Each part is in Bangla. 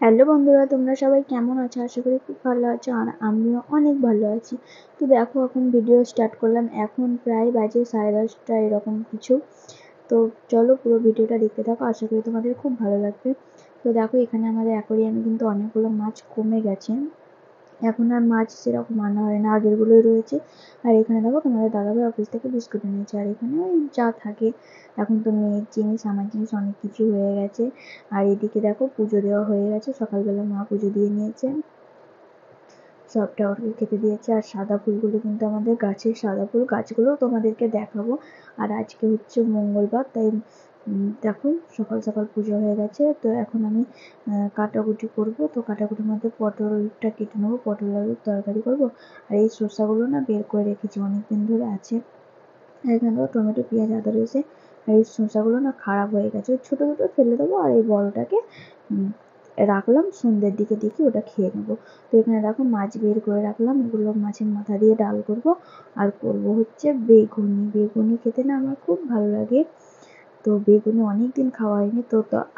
হ্যালো বন্ধুরা, তোমরা সবাই কেমন আছো? আশা করি খুব ভালো আছো, আর আমিও অনেক ভালো আছি। তো দেখো, এখন ভিডিও স্টার্ট করলাম। এখন প্রায় বাজে 10:30 এরকম কিছু। তো চলো পুরো ভিডিওটা দেখতে থাকো, আশা করি তোমাদের খুব ভালো লাগবে। তো দেখো, এখানে আমাদের অ্যাকোরিয়ামে কিন্তু অনেকগুলো মাছ কমে গেছে। এখন আর মাছ সেরকম আনা হয় না, আগেরগুলোই রয়েছে। আর এখানে দেখো, তোমাদের দাদাভাই অফিস থেকে বিস্কুট এনেছে। আর এখানে ওই যা থাকে, এখন তো মেয়ের জিনিস আমার জিনিস অনেক কিছু হয়ে গেছে। আর এদিকে দেখো, পুজো দেওয়া হয়ে গেছে, সকালবেলা মা পুজো দিয়ে নিয়েছে, সব ঠাকুরকে খেতে দিয়েছে। আর সাদা ফুলগুলো কিন্তু আমাদের গাছের সাদা ফুল, গাছগুলোও তোমাদেরকে দেখাবো। আর আজকে হচ্ছে মঙ্গলবার, তাই দেখো সকাল সকাল পুজো হয়ে গেছে। তো এখন আমি কাটাকুটি করব। তো কাটাকুটির মধ্যে পটলটা কেটে নেবো, পটল আলুর তরকারি করব। আর এই শসাগুলো না বের করে রেখেছি, অনেকদিন ধরে আছে। আর এখানে টমেটো, পেঁয়াজ, আদা রয়েছে। আর এই শসাগুলো না খারাপ হয়ে গেছে, ছোটো ছোটো ফেলে দেবো। আর এই বড়টাকে রাখলাম, সন্ধ্যের দিকে দেখি ওটা খেয়ে নেবো। তো এখানে দেখো, মাছ বের করে রাখলাম, এগুলো মাছের মাথা দিয়ে ডাল করব। আর করব হচ্ছে বেগুনি। বেগুনি খেতে না আমার খুব ভালো লাগে। তো বেগুনি অনেকদিন খাওয়া হয়নি, তো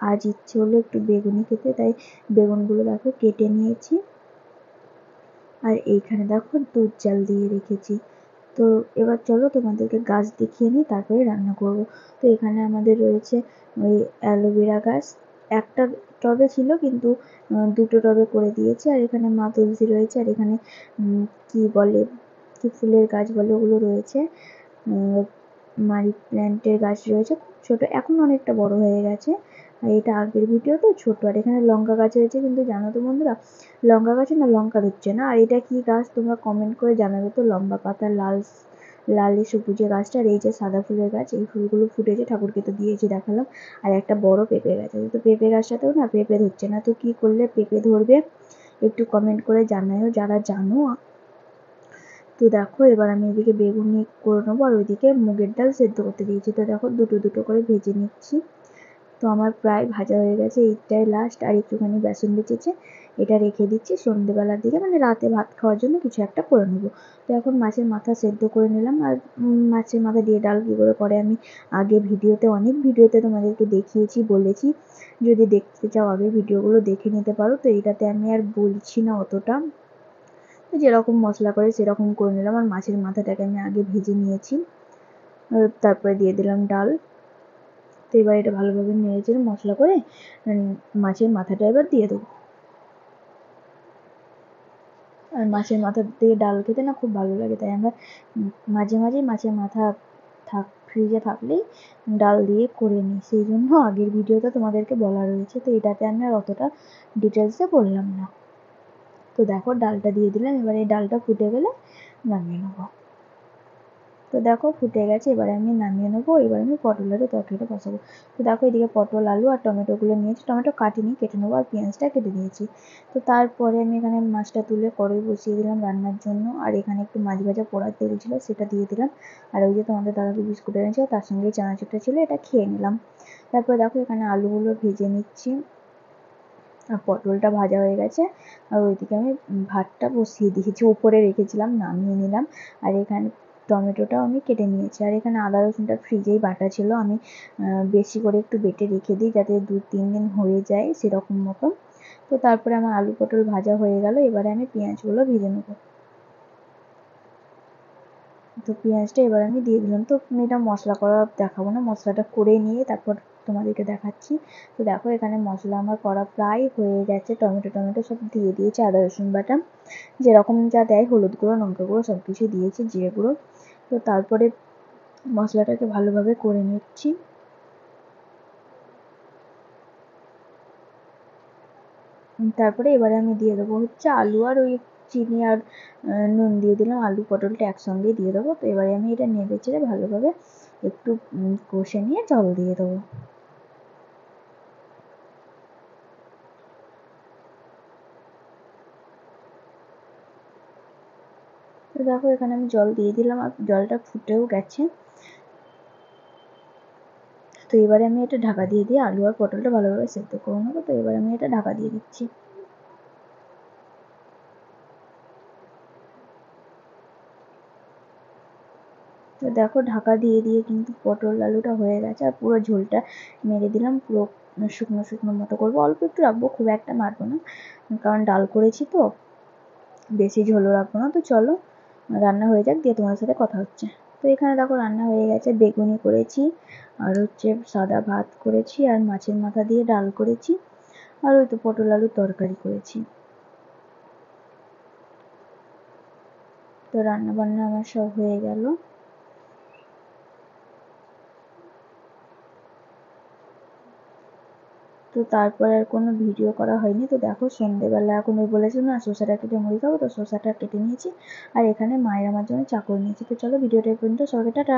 আজ ইচ্ছে হলো একটু বেগুনি খেতে, তাই বেগুনগুলো দেখো কেটে নিয়েছি। আর এইখানে দেখো দুধ জাল দিয়ে রেখেছি। তো এবার চলো তোমাদেরকে গাছ দেখিয়ে নিই, তারপরে রান্না করব। তো এখানে আমাদের রয়েছে ওই অ্যালোভেরা গাছ। একটা টবে ছিল, কিন্তু দুটো টবে করে দিয়েছে। আর এখানে মা তুলসী রয়েছে। আর এখানে কি বলে, কি ফুলের গাছ বলে ওগুলো রয়েছে, মানি প্ল্যান্টের গাছ রয়েছে, খুব ছোট, এখন অনেকটা বড় হয়ে গেছে। আর এটা আগের ভিডিও তো ছোট। আর এখানে লঙ্কা গাছ হয়েছে, কিন্তু জানো তো বন্ধুরা, লঙ্কা গাছে না লঙ্কা ধরছে না। আর এটা কি গাছ তোমরা কমেন্ট করে জানাবে তো। লম্বা পাতা, লাল লালে সবুজে গাছটা। আর এই যে সাদা ফুলের গাছ, এই ফুলগুলো ফুটেছে, ঠাকুরকে তো দিয়েছি, দেখালাম। আর একটা বড় পেঁপে গাছ আছে, তো পেঁপে গাছটাতেও না পেঁপে ধরছে না। তো কি করলে পেঁপে ধরবে একটু কমেন্ট করে জানাও, যারা জানো। তো দেখো, এবার আমি এদিকে বেগুনি করে নেবো, আর ওইদিকে মুগের ডাল সেদ্ধ করতে দিয়েছি। তো দেখো, দুটো দুটো করে ভেজে নিচ্ছি। তো আমার প্রায় ভাজা হয়ে গেছে, এইটাই লাস্ট। আর একটুখানি বেসন বেঁচেছে, এটা রেখে দিচ্ছি সন্ধ্যেবেলার দিকে, মানে রাতে ভাত খাওয়ার জন্য কিছু একটা করে নেবো। তো এখন মাছের মাথা সেদ্ধ করে নিলাম। আর মাছের মাথা দিয়ে ডাল কী করে আমি আগে ভিডিওতে, অনেক ভিডিওতে তোমাদেরকে দেখিয়েছি, বলেছি। যদি দেখতে চাও আগের ভিডিওগুলো দেখে নিতে পারো। তো এইটাতে আমি আর বলছি না অতটা। তো যেরকম মশলা করে সেরকম করে নিলাম। আর মাছের মাথাটাকে আমি আগে ভেজে নিয়েছি, তারপরে দিয়ে দিলাম ডাল। তো এবার এটা ভালোভাবে নেড়েচেড়ে মশলা করে মাছের মাথাটা এবার দিয়ে দেবো। আর মাছের মাথা দিয়ে ডাল খেতে না খুব ভালো লাগে, তাই আমরা মাঝে মাঝেই মাছের মাথা ফ্রিজে থাকলেই ডাল দিয়ে করে নিই। সেই জন্য আগের ভিডিওতে তোমাদেরকে বলা রয়েছে, তো এটাতে আমি আর অতটা ডিটেলসে বললাম না। তো দেখো, ডালটা দিয়ে দিলাম। এবার এই ডালটা ফুটে গেলে নামিয়ে নেবো। তো দেখো ফুটে গেছে, এবার আমি নামিয়ে নেবো। এবার আমি পটল আলু তরকারিটা বসাবো। তো দেখো, এদিকে পটল আলু আর টমেটোগুলো নিয়েছি, টমেটো কাটিনি, কেটে নেবো। আর পেঁয়াজটা কেটে দিয়েছি। তো তারপরে আমি এখানে মাছটা তুলে কড়াই বসিয়ে দিলাম রান্নার জন্য। আর এখানে একটু মাছ ভাজা পোড়ার তেল ছিল, সেটা দিয়ে দিলাম। আর ওই যে তোমাদের দাদাকে বিস্কুট এনেছিল, তার সঙ্গে চানাচুরটা ছিল, এটা খেয়ে নিলাম। তারপর দেখো, এখানে আলুগুলো ভেজে নিচ্ছি। আর পটলটা ভাজা হয়ে গেছে। আর ওইদিকে আমি ভাতটা বসিয়ে দিয়েছি, উপরে রেখেছিলাম, নামিয়ে নিলাম। আর এখানে টমেটোটাও আমি কেটে নিয়েছি। আর এখানে আদা রসুনটা ফ্রিজেই বাটা ছিল, আমি বেশি করে একটু বেটে রেখে দিই, যাতে 2-3 দিন হয়ে যায় সেরকম মতো। তো তারপরে আমার আলু পটল ভাজা হয়ে গেল, এবারে আমি পেঁয়াজগুলো ভেজে নেবো। তো পেঁয়াজটা এবার আমি দিয়ে দিলাম। তো এটা মশলা করা দেখাবো না, মশলাটা করে নিয়ে তারপর তোমাদেরকে দেখাচ্ছি। তো দেখো, এখানে মশলা আমার করা প্রায় হয়ে গেছে, টমেটো সব দিয়ে দিয়েছি, আদা রসুন বাটা যেরকম যা দেয়, হলুদ গুঁড়ো, লঙ্কা গুঁড়ো সব কিছু দিয়েছি, জিরে গুঁড়ো। তো তারপরে মশলাটাকে ভালোভাবে করে নিচ্ছি। তারপরে এবারে আমি দিয়ে দেবো হচ্ছে আলু, আর ওই চিনি আর নুন দিয়ে দিলাম, আলু পটলটা একসঙ্গেই দিয়ে দেবো। তো এবারে আমি এটা নেড়ে চেড়ে ভালোভাবে একটু কষে নিয়ে জল দিয়ে দেবো। তো দেখো, এখানে আমি জল দিয়ে দিলাম, আর জলটা ফুটেও গেছে। তো এবারে আমি এটা ঢাকা দিয়ে আলু আর পটলটা ভালোভাবে সেদ্ধ করে নেবো। তো এবার আমি এটা ঢাকা দিয়ে দিচ্ছি। তো দেখো, ঢাকা দিয়ে কিন্তু পটল আলুটা হয়ে গেছে। আর পুরো ঝোলটা মেরে দিলাম, পুরো শুকনো শুকনো মতো করবো, অল্প একটু রাখবো, খুব একটা মারবো না, কারণ ডাল করেছি তো বেশি ঝোলও রাখবো না। তো চলো রান্না হয়ে যাক, দিয়ে তোমার সাথে কথা হচ্ছে। তো এখানে দেখো রান্না হয়ে গেছে, বেগুনি করেছি, আর হচ্ছে সাদা ভাত করেছি, আর মাছের মাথা দিয়ে ডাল করেছি, আর ওই তো পটল আলুর তরকারি করেছি। তো রান্না বান্না আমার সব হয়ে গেল। তো তারপর আর কোনো ভিডিও করা হয়নি। তো দেখো সন্ধেবেলা এখন ওই বলেছিল না শসাটা কেটে মুড়ি খাবো, তো শসাটা কেটে নিয়েছি, আর এখানে মায়ের আমার জন্য চা করে নিয়েছি। তো চলো ভিডিওটা এই পর্যন্ত, সবাইকে টাটা।